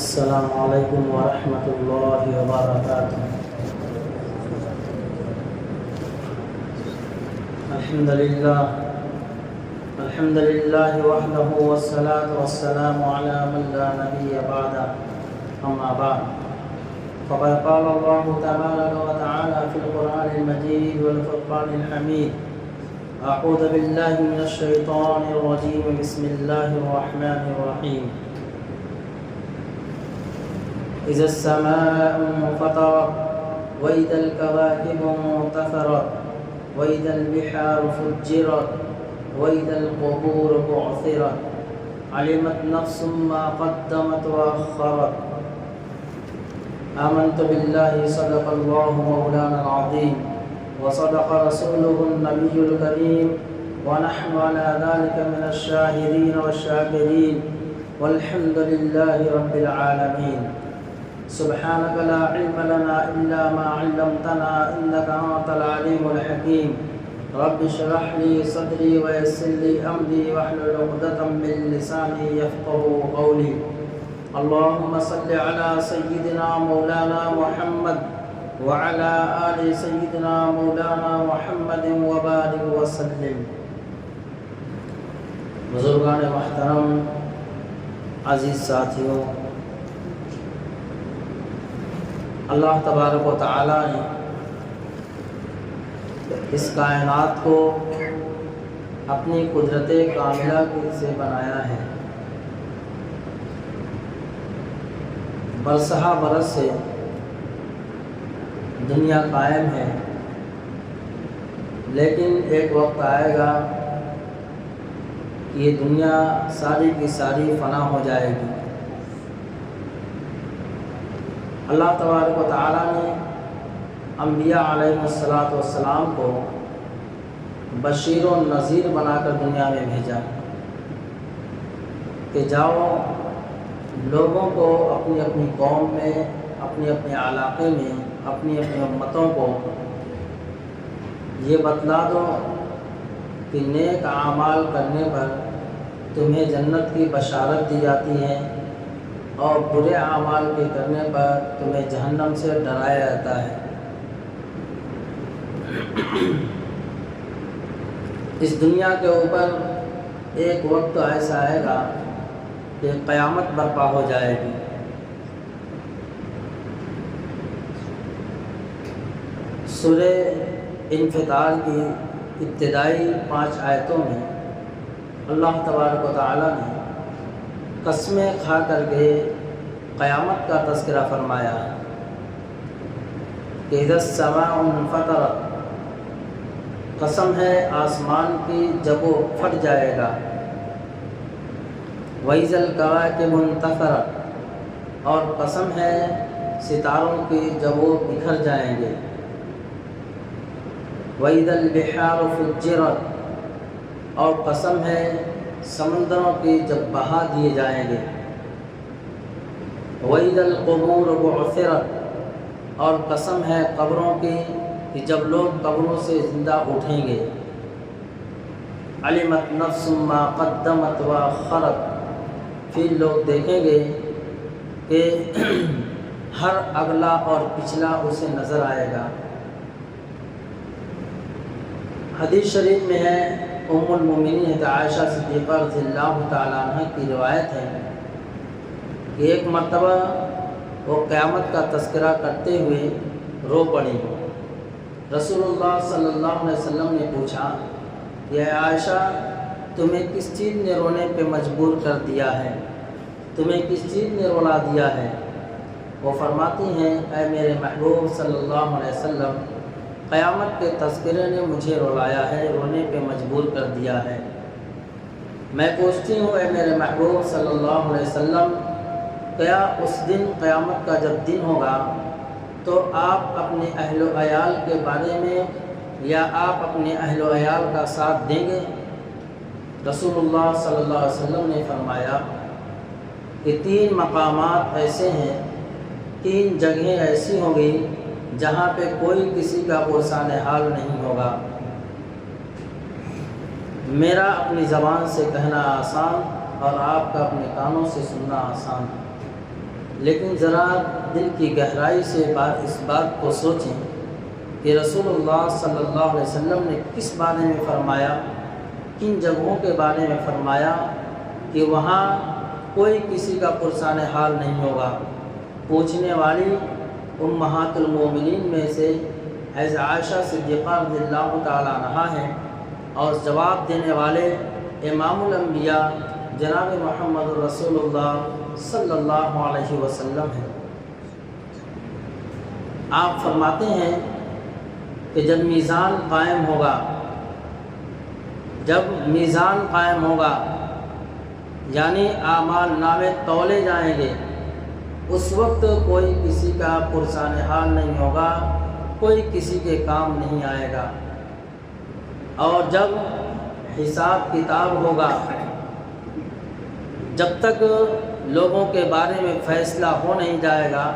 السلام علیکم ورحمۃ اللہ وبرکاتہ۔ الحمد للہ وحدہ والصلاة والسلام علی من لا نبی بعدہ، اما بعد فقد قال اللہ تبارک وتعالی فی القرآن المجید والفرقان الحمید، اعوذ باللہ من الشیطان الرجیم، بسم اللہ الرحمن الرحیم۔ إذا السماء انفطرت وإذا الكواكب انتثرت وإذا البحار فجرت وإذا القبور بعثرت علمت نفس ما قدمت وأخرت۔ آمنت بالله صدق الله مولانا العظيم وصدق رسوله النبي الكريم ونحن على ذلك من الشاهدين والشاكرين والحمد لله رب العالمين۔ سبحانك لا علم لنا إلا ما علمتنا إنك أنت العليم الحكيم۔ رب اشرح لي صدري ويسر لي أمري واحلل عقدة من لساني يفقهوا قولي۔ اللهم صل على سيدنا مولانا محمد وعلى آل سيدنا مولانا محمد وبارك وسلم۔ بزرگان محترم، عزیز ساتھیوں، اللہ تبارک و تعالی نے اس کائنات کو اپنی قدرت کاملہ سے بنایا ہے۔ برسہ برس سے دنیا قائم ہے، لیکن ایک وقت آئے گا کہ یہ دنیا ساری کی ساری فنا ہو جائے گی۔ اللہ تبارک و تعالیٰ نے انبیاء علیہ السلام کو بشیر و نذیر بنا کر دنیا میں بھیجا کہ جاؤ لوگوں کو اپنی اپنی قوم میں، اپنے اپنے علاقے میں، اپنی اپنی امتوں کو یہ بتلا دو کہ نیک اعمال کرنے پر تمہیں جنت کی بشارت دی جاتی ہے اور برے اعمال کے کرنے پر تمہیں جہنم سے ڈرایا جاتا ہے۔ اس دنیا کے اوپر ایک وقت ایسا آئے گا کہ قیامت برپا ہو جائے گی۔ سورہ انفطار کی ابتدائی 5 آیتوں میں اللہ تبارک و تعالیٰ نے قسمیں کھا کر کے قیامت کا تذکرہ فرمایا کہ اذا السماء انفطرت، قسم ہے آسمان کی جب وہ پھٹ جائے گا، وَإِذَا الْكَوَاكِبُ انتثرت، اور قسم ہے ستاروں کی جب وہ بکھر جائیں گے، وَإِذَا الْبِحَارُ فُجِّرَتْ، اور قسم ہے سمندروں کی جب بہا دیے جائیں گے، وَإِذَا الْقُبُورُ بُعْثِرَتْ، اور قسم ہے قبروں کی کہ جب لوگ قبروں سے زندہ اٹھیں گے، عَلِمَتْ نَفْسٌ مَا قَدَّمَتْ وَأَخَّرَتْ، پھر لوگ دیکھیں گے کہ ہر اگلا اور پچھلا اسے نظر آئے گا۔ حدیث شریف میں ہے، ام المومنین عائشہ صدیقہ رضی اللہ تعالیٰ عنہ کی روایت ہے کہ ایک مرتبہ وہ قیامت کا تذکرہ کرتے ہوئے رو پڑی۔ رسول اللہ صلی اللہ علیہ وسلم نے پوچھا کہ عائشہ، تمہیں کس چیز نے رونے پہ مجبور کر دیا ہے؟ تمہیں کس چیز نے رلا دیا ہے؟ وہ فرماتی ہیں، اے میرے محبوب صلی اللہ علیہ وسلم، قیامت کے تذکرے نے مجھے رلایا ہے، رونے پہ مجبور کر دیا ہے۔ میں پوچھتی ہوں، اے میرے محبوب صلی اللہ علیہ وسلم، کیا اس دن قیامت کا جب دن ہوگا تو آپ اپنے اہل و عیال کے بارے میں یا آپ اپنے اہل و عیال کا ساتھ دیں گے؟ رسول اللہ صلی اللہ علیہ وسلم نے فرمایا کہ 3 مقامات ایسے ہیں، 3 جگہیں ایسی ہوں گی جہاں پہ کوئی کسی کا پرسان حال نہیں ہوگا۔ میرا اپنی زبان سے کہنا آسان اور آپ کا اپنے کانوں سے سننا آسان، لیکن ذرا دل کی گہرائی سے اس بات کو سوچیں کہ رسول اللہ صلی اللہ علیہ وسلم نے کس بارے میں فرمایا، کن جگہوں کے بارے میں فرمایا کہ وہاں کوئی کسی کا پرسان حال نہیں ہوگا۔ پوچھنے والی امہات المومنین میں سے حضرت عائشہ صدیقہ رضی اللہ تعالیٰ عنہا ہیں، اور جواب دینے والے امام الانبیاء جناب محمد رسول اللہ صلی اللہ علیہ وسلم ہیں۔ آپ فرماتے ہیں کہ جب میزان قائم ہوگا یعنی اعمال نامے تولے جائیں گے، اس وقت کوئی کسی کا پرسان حال نہیں ہوگا، کوئی کسی کے کام نہیں آئے گا۔ اور جب حساب کتاب ہوگا، جب تک لوگوں کے بارے میں فیصلہ ہو نہیں جائے گا،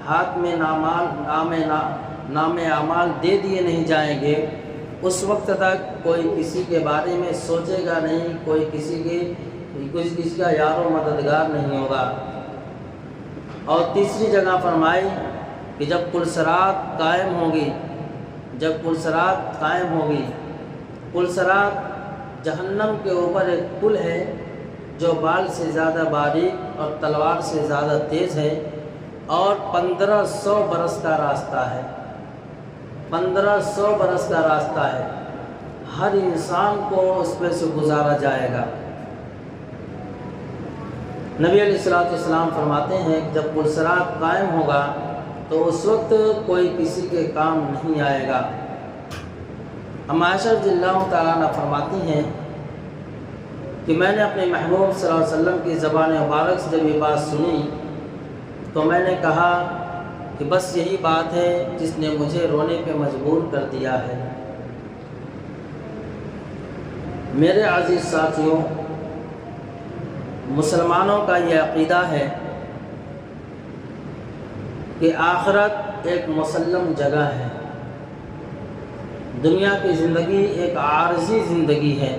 ہاتھ میں نام اعمال دے دیے نہیں جائیں گے، اس وقت تک کوئی کسی کے بارے میں سوچے گا نہیں، کوئی کسی کا یار و مددگار نہیں ہوگا۔ اور تیسری جگہ فرمائی کہ جب پلسرات قائم ہوگی، پلسرات جہنم کے اوپر ایک پل ہے جو بال سے زیادہ باریک اور تلوار سے زیادہ تیز ہے، اور 1500 برس کا راستہ ہے، 1500 برس کا راستہ ہے، ہر انسان کو اس پہ سے گزارا جائے گا۔ نبی علیہ الصلوۃ والسلام فرماتے ہیں کہ جب پلسرات قائم ہوگا تو اس وقت کوئی کسی کے کام نہیں آئے گا۔ عائشہ رضی اللہ تعالیٰ عنہ فرماتی ہیں کہ میں نے اپنے محبوب صلی اللہ علیہ وسلم کی زبان مبارک سے جب یہ بات سنی تو میں نے کہا کہ بس یہی بات ہے جس نے مجھے رونے پہ مجبور کر دیا ہے۔ میرے عزیز ساتھیوں، مسلمانوں کا یہ عقیدہ ہے کہ آخرت ایک مسلم جگہ ہے، دنیا کی زندگی ایک عارضی زندگی ہے،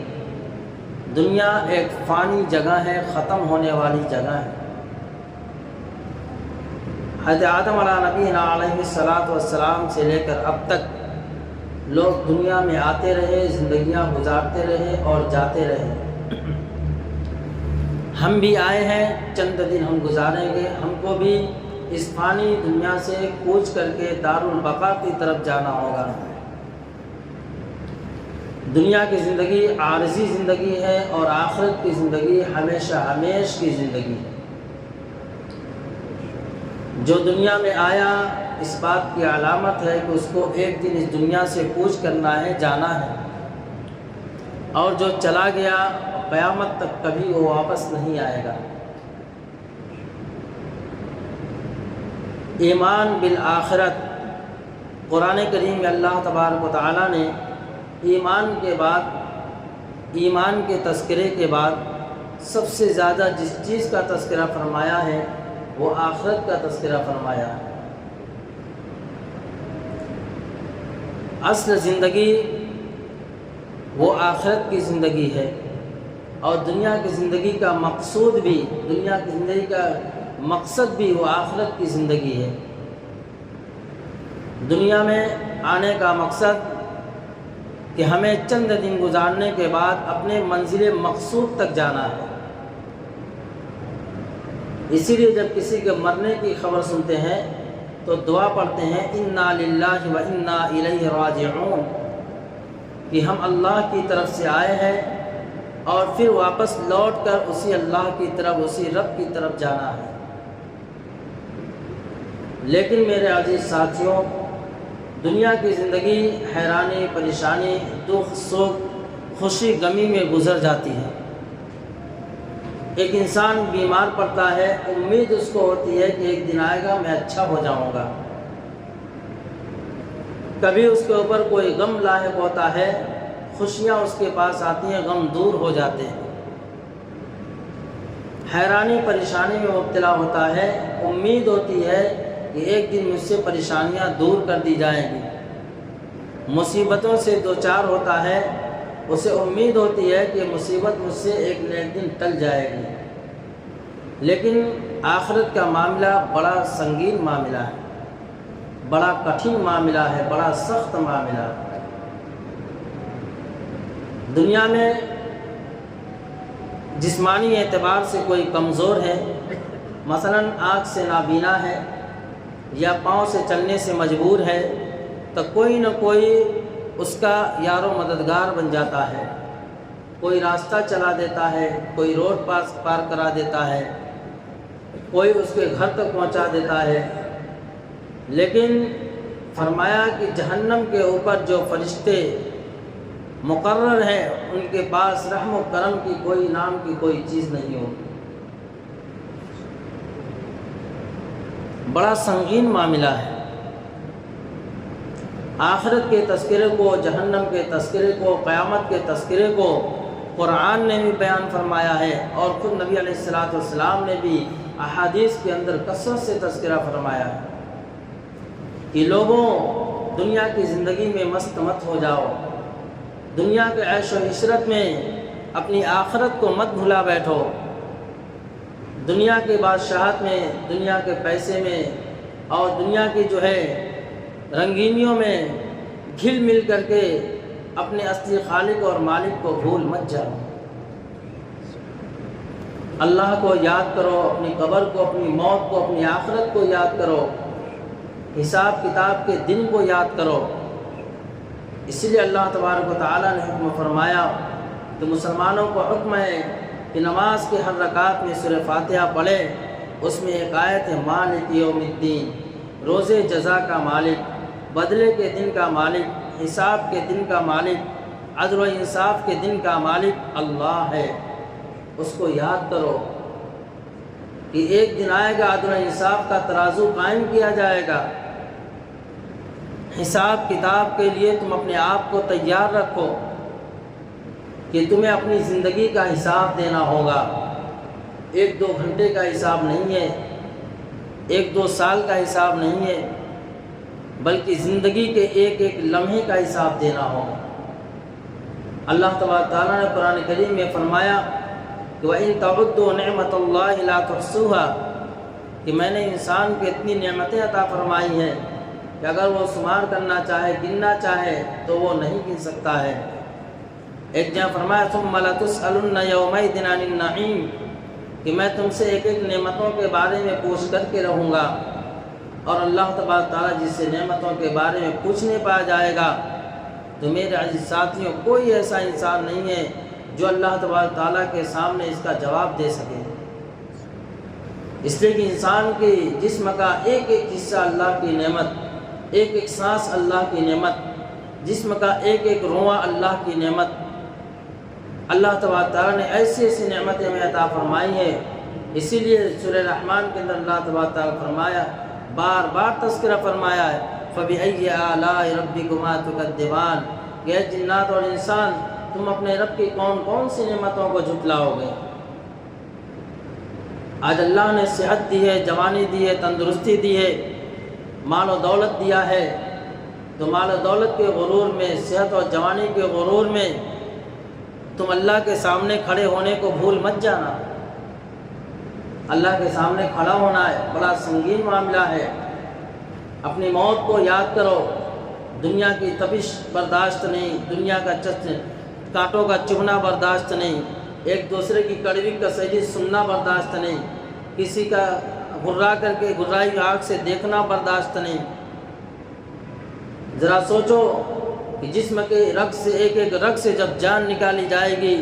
دنیا ایک فانی جگہ ہے، ختم ہونے والی جگہ ہے۔ حضرت آدم علیہ نبینا علیہ الصلاۃ والسلام سے لے کر اب تک لوگ دنیا میں آتے رہے، زندگیاں گزارتے رہے اور جاتے رہے۔ ہم بھی آئے ہیں، چند دن ہم گزاریں گے، ہم کو بھی اس فانی دنیا سے کوچ کر کے دارالبقاء کی طرف جانا ہوگا۔ دنیا کی زندگی عارضی زندگی ہے اور آخرت کی زندگی ہمیشہ ہمیش کی زندگی ہے۔ جو دنیا میں آیا اس بات کی علامت ہے کہ اس کو ایک دن اس دنیا سے کوچ کرنا ہے، جانا ہے، اور جو چلا گیا قیامت تک کبھی وہ واپس نہیں آئے گا۔ ایمان بالآخرت، قرآن کریم میں اللہ تبارک و تعالیٰ نے ایمان کے تذکرے کے بعد سب سے زیادہ جس چیز کا تذکرہ فرمایا ہے وہ آخرت کا تذکرہ فرمایا ہے۔ اصل زندگی وہ آخرت کی زندگی ہے، اور دنیا کی زندگی کا مقصود بھی، دنیا کی زندگی کا مقصد بھی وہ آخرت کی زندگی ہے۔ دنیا میں آنے کا مقصد کہ ہمیں چند دن گزارنے کے بعد اپنے منزل مقصود تک جانا ہے۔ اسی لیے جب کسی کے مرنے کی خبر سنتے ہیں تو دعا پڑھتے ہیں انا للہ و انا الیہ راجعون، کہ ہم اللہ کی طرف سے آئے ہیں اور پھر واپس لوٹ کر اسی اللہ کی طرف، اسی رب کی طرف جانا ہے۔ لیکن میرے عزیز ساتھیوں، دنیا کی زندگی حیرانی، پریشانی، دکھ، سکھ، خوشی، غمی میں گزر جاتی ہے۔ ایک انسان بیمار پڑتا ہے، امید اس کو ہوتی ہے کہ ایک دن آئے گا میں اچھا ہو جاؤں گا۔ کبھی اس کے اوپر کوئی غم لاحق ہوتا ہے، خوشیاں اس کے پاس آتی ہیں، غم دور ہو جاتے ہیں۔ حیرانی پریشانی میں مبتلا ہوتا ہے، امید ہوتی ہے کہ ایک دن مجھ سے پریشانیاں دور کر دی جائیں گی۔ مصیبتوں سے دوچار ہوتا ہے، اسے امید ہوتی ہے کہ مصیبت مجھ سے ایک نہ ایک دن ٹل جائے گی۔ لیکن آخرت کا معاملہ بڑا سنگین معاملہ ہے، بڑا کٹھن معاملہ ہے، بڑا سخت معاملہ ہے۔ دنیا میں جسمانی اعتبار سے کوئی کمزور ہے، مثلاً آنکھ سے نابینا ہے یا پاؤں سے چلنے سے مجبور ہے، تو کوئی نہ کوئی اس کا یار و مددگار بن جاتا ہے، کوئی راستہ چلا دیتا ہے، کوئی روڈ پار کرا دیتا ہے، کوئی اس کے گھر تک پہنچا دیتا ہے۔ لیکن فرمایا کہ جہنم کے اوپر جو فرشتے مقرر ہیں ان کے پاس رحم و کرم کی کوئی نام کی کوئی چیز نہیں ہوگی۔ بڑا سنگین معاملہ ہے۔ آخرت کے تذکرے کو، جہنم کے تذکرے کو، قیامت کے تذکرے کو قرآن نے بھی بیان فرمایا ہے، اور خود نبی علیہ الصلوۃ والسلام نے بھی احادیث کے اندر کثرت سے تذکرہ فرمایا ہے کہ لوگوں دنیا کی زندگی میں مست مت ہو جاؤ، دنیا کے عیش و عشرت میں اپنی آخرت کو مت بھلا بیٹھو، دنیا کے بادشاہت میں، دنیا کے پیسے میں اور دنیا کی جو ہے رنگینیوں میں گھل مل کر کے اپنے اصلی خالق اور مالک کو بھول مت جاؤ۔ اللہ کو یاد کرو، اپنی قبر کو، اپنی موت کو، اپنی آخرت کو یاد کرو، حساب کتاب کے دن کو یاد کرو۔ اسی لیے اللہ تبارک و تعالیٰ نے حکم فرمایا کہ مسلمانوں کو حکم ہے کہ نماز کے ہر رکعت میں سورہ فاتحہ پڑھے۔ اس میں ایک آیت ہے مالک یوم الدین، روز جزا کا مالک، بدلے کے دن کا مالک، حساب کے دن کا مالک، عدل و انصاف کے دن کا مالک اللہ ہے۔ اس کو یاد کرو کہ ایک دن آئے گا عدل و انصاف کا ترازو قائم کیا جائے گا۔ حساب کتاب کے لیے تم اپنے آپ کو تیار رکھو کہ تمہیں اپنی زندگی کا حساب دینا ہوگا۔ 1-2 گھنٹے کا حساب نہیں ہے، 1-2 سال کا حساب نہیں ہے، بلکہ زندگی کے ایک ایک لمحے کا حساب دینا ہوگا۔ اللہ تبارک تعالیٰ نے قرآن کریم میں فرمایا کہ وَإِن تَعُدُّوا نِعْمَةَ اللَّهِ لَا تُحْصُوهَا، کہ میں نے انسان کو اتنی نعمتیں عطا فرمائی ہیں کہ اگر وہ شمار کرنا چاہے، گننا چاہے تو وہ نہیں گن سکتا ہے۔ ایک جگہ فرمایا ثُمَّ لَتُسْأَلُنَّ يَوْمَئِذٍ عَنِ النَّعِيمِ، کہ میں تم سے ایک ایک نعمتوں کے بارے میں پوچھ کر کے رہوں گا، اور اللہ تبارک تعالیٰ جس سے نعمتوں کے بارے میں پوچھنے پایا جائے گا۔ تو میرے عزیز ساتھیوں، کوئی ایسا انسان نہیں ہے جو اللہ تبارک تعالیٰ کے سامنے اس کا جواب دے سکے، اس لیے کہ انسان کے جسم کا ایک ایک حصہ اللہ کی نعمت، ایک ایک سانس اللہ کی نعمت، جسم کا ایک ایک رواں اللہ کی نعمت۔ اللہ تبارک تعالیٰ نے ایسی ایسی نعمتیں ہمیں عطا فرمائی ہیں، اسی لیے سورہ رحمان کے اندر اللہ تبارک تعالیٰ فرمایا، بار بار تذکرہ فرمایا ہے فَبِأَيِّ آلَاءِ رَبِّكُمَا تُكَذِّبَانِ، کہ جنات اور انسان تم اپنے رب کی کون کون سی نعمتوں کو جھٹلاؤ گے۔ آج اللہ نے صحت دی ہے، جوانی دی ہے، تندرستی دی ہے، مال و دولت دیا ہے، تو مال و دولت کے غرور میں، صحت اور جوانی کے غرور میں تم اللہ کے سامنے کھڑے ہونے کو بھول مت جانا۔ اللہ کے سامنے کھڑا ہونا ہے بڑا سنگین معاملہ ہے۔ اپنی موت کو یاد کرو، دنیا کی تپش برداشت نہیں، دنیا کا کانٹوں کا چبھنا برداشت نہیں، ایک دوسرے کی کڑوی کسیلی سننا برداشت نہیں، کسی کا گھرا کر کے گھرائی آنکھ سے دیکھنا برداشت نہیں۔ ذرا سوچو کہ جسم کے رگ سے، ایک ایک رگ سے جب جان نکالی جائے گی،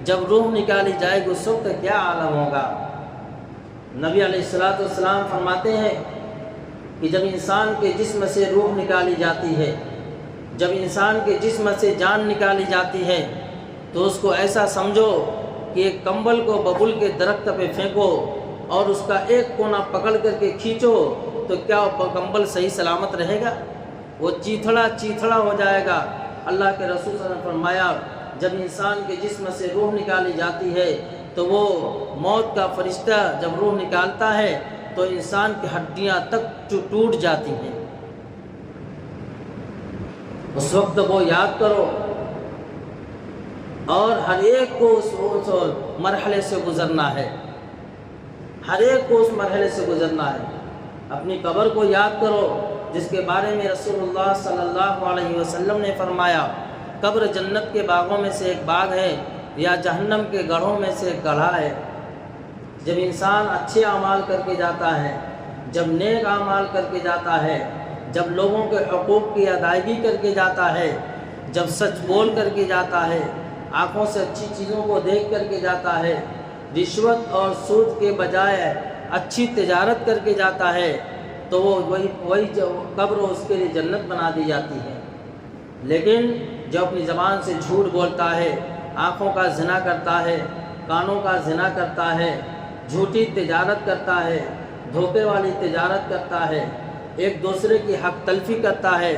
جب روح نکالی جائے گی، اس وقت کیا عالم ہوگا۔ نبی علیہ الصلوۃ والسلام فرماتے ہیں کہ جب انسان کے جسم سے روح نکالی جاتی ہے، جب انسان کے جسم سے جان نکالی جاتی ہے، تو اس کو ایسا سمجھو کہ ایک کمبل کو ببول کے درخت پہ پھینکو اور اس کا ایک کونا پکڑ کر کے کھینچو، تو کیا وہ کمبل صحیح سلامت رہے گا؟ وہ چیتھڑا ہو جائے گا۔ اللہ کے رسول صلی اللہ علیہ وسلم نے فرمایا جب انسان کے جسم سے روح نکالی جاتی ہے تو وہ موت کا فرشتہ جب روح نکالتا ہے تو انسان کی ہڈیاں تک ٹوٹ جاتی ہیں۔ اس وقت وہ یاد کرو اور ہر ایک کو اس مرحلے سے گزرنا ہے۔ ہر ایک کو اس مرحلے سے گزرنا ہے۔ اپنی قبر کو یاد کرو، جس کے بارے میں رسول اللہ صلی اللہ علیہ وسلم نے فرمایا، قبر جنت کے باغوں میں سے ایک باغ ہے یا جہنم کے گڑھوں میں سے ایک گڑھا ہے۔ جب انسان اچھے اعمال کر کے جاتا ہے، جب نیک اعمال کر کے جاتا ہے، جب لوگوں کے حقوق کی ادائیگی کر کے جاتا ہے، جب سچ بول کر کے جاتا ہے، آنکھوں سے اچھی چیزوں کو دیکھ کر کے جاتا ہے، رشوت اور سود کے بجائے اچھی تجارت کر کے جاتا ہے، تو وہ وہی جو قبر اس کے لیے جنت بنا دی جاتی ہے۔ لیکن جو اپنی زبان سے جھوٹ بولتا ہے، آنکھوں کا زنا کرتا ہے، کانوں کا زنا کرتا ہے، جھوٹی تجارت کرتا ہے، دھوکے والی تجارت کرتا ہے، ایک دوسرے کی حق تلفی کرتا ہے،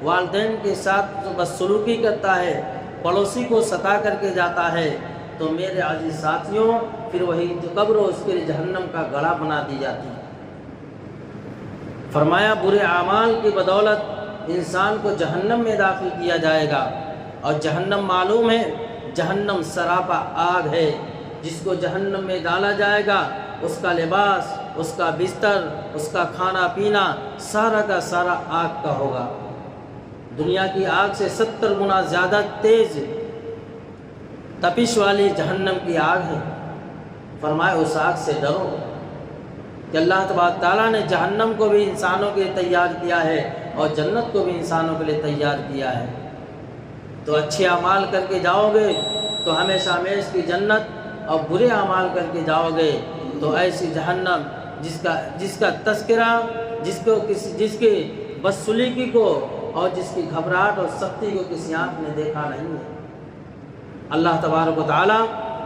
والدین کے ساتھ بدسلوکی کرتا ہے، پڑوسی کو ستا کر کے جاتا ہے، تو میرے عزیز ساتھیوں پھر وہی جو قبر اس کے لیے جہنم کا گڑھا بنا دی جاتی ہے۔ فرمایا برے اعمال کی بدولت انسان کو جہنم میں داخل کیا جائے گا، اور جہنم معلوم ہے، جہنم سراپا آگ ہے، جس کو جہنم میں ڈالا جائے گا، اس کا لباس، اس کا بستر، اس کا کھانا پینا سارا کا سارا آگ کا ہوگا۔ دنیا کی آگ سے 70 گنا زیادہ تیز تپش والی جہنم کی آگ ہے۔ فرمایا اس آگ سے ڈرو کہ اللہ تبارک تعالیٰ نے جہنم کو بھی انسانوں کے لیے تیار کیا ہے اور جنت کو بھی انسانوں کے لیے تیار کیا ہے۔ تو اچھے اعمال کر کے جاؤ گے تو ہمیشہ ہمیش کی جنت، اور برے اعمال کر کے جاؤ گے تو ایسی جہنم جس کا تذکرہ جس کی بدسلوکی کو اور جس کی گھبراہٹ اور سختی کو کسی آنکھ نے دیکھا نہیں ہے۔ اللہ تبارک و تعالی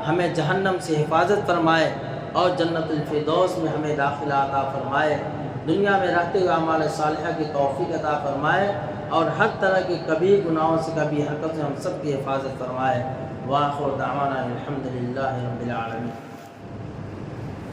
ہمیں جہنم سے حفاظت فرمائے اور جنت الفردوس میں ہمیں داخلہ عطا فرمائے، دنیا میں رہتے ہوئے اعمال صالحہ کی توفیق عطا فرمائے، اور ہر طرح کے کبھی گناہوں سے کبھی حرکت سے ہم سب کی حفاظت فرمائے۔ وآخر دعوانا الحمدللہ رب العالمین۔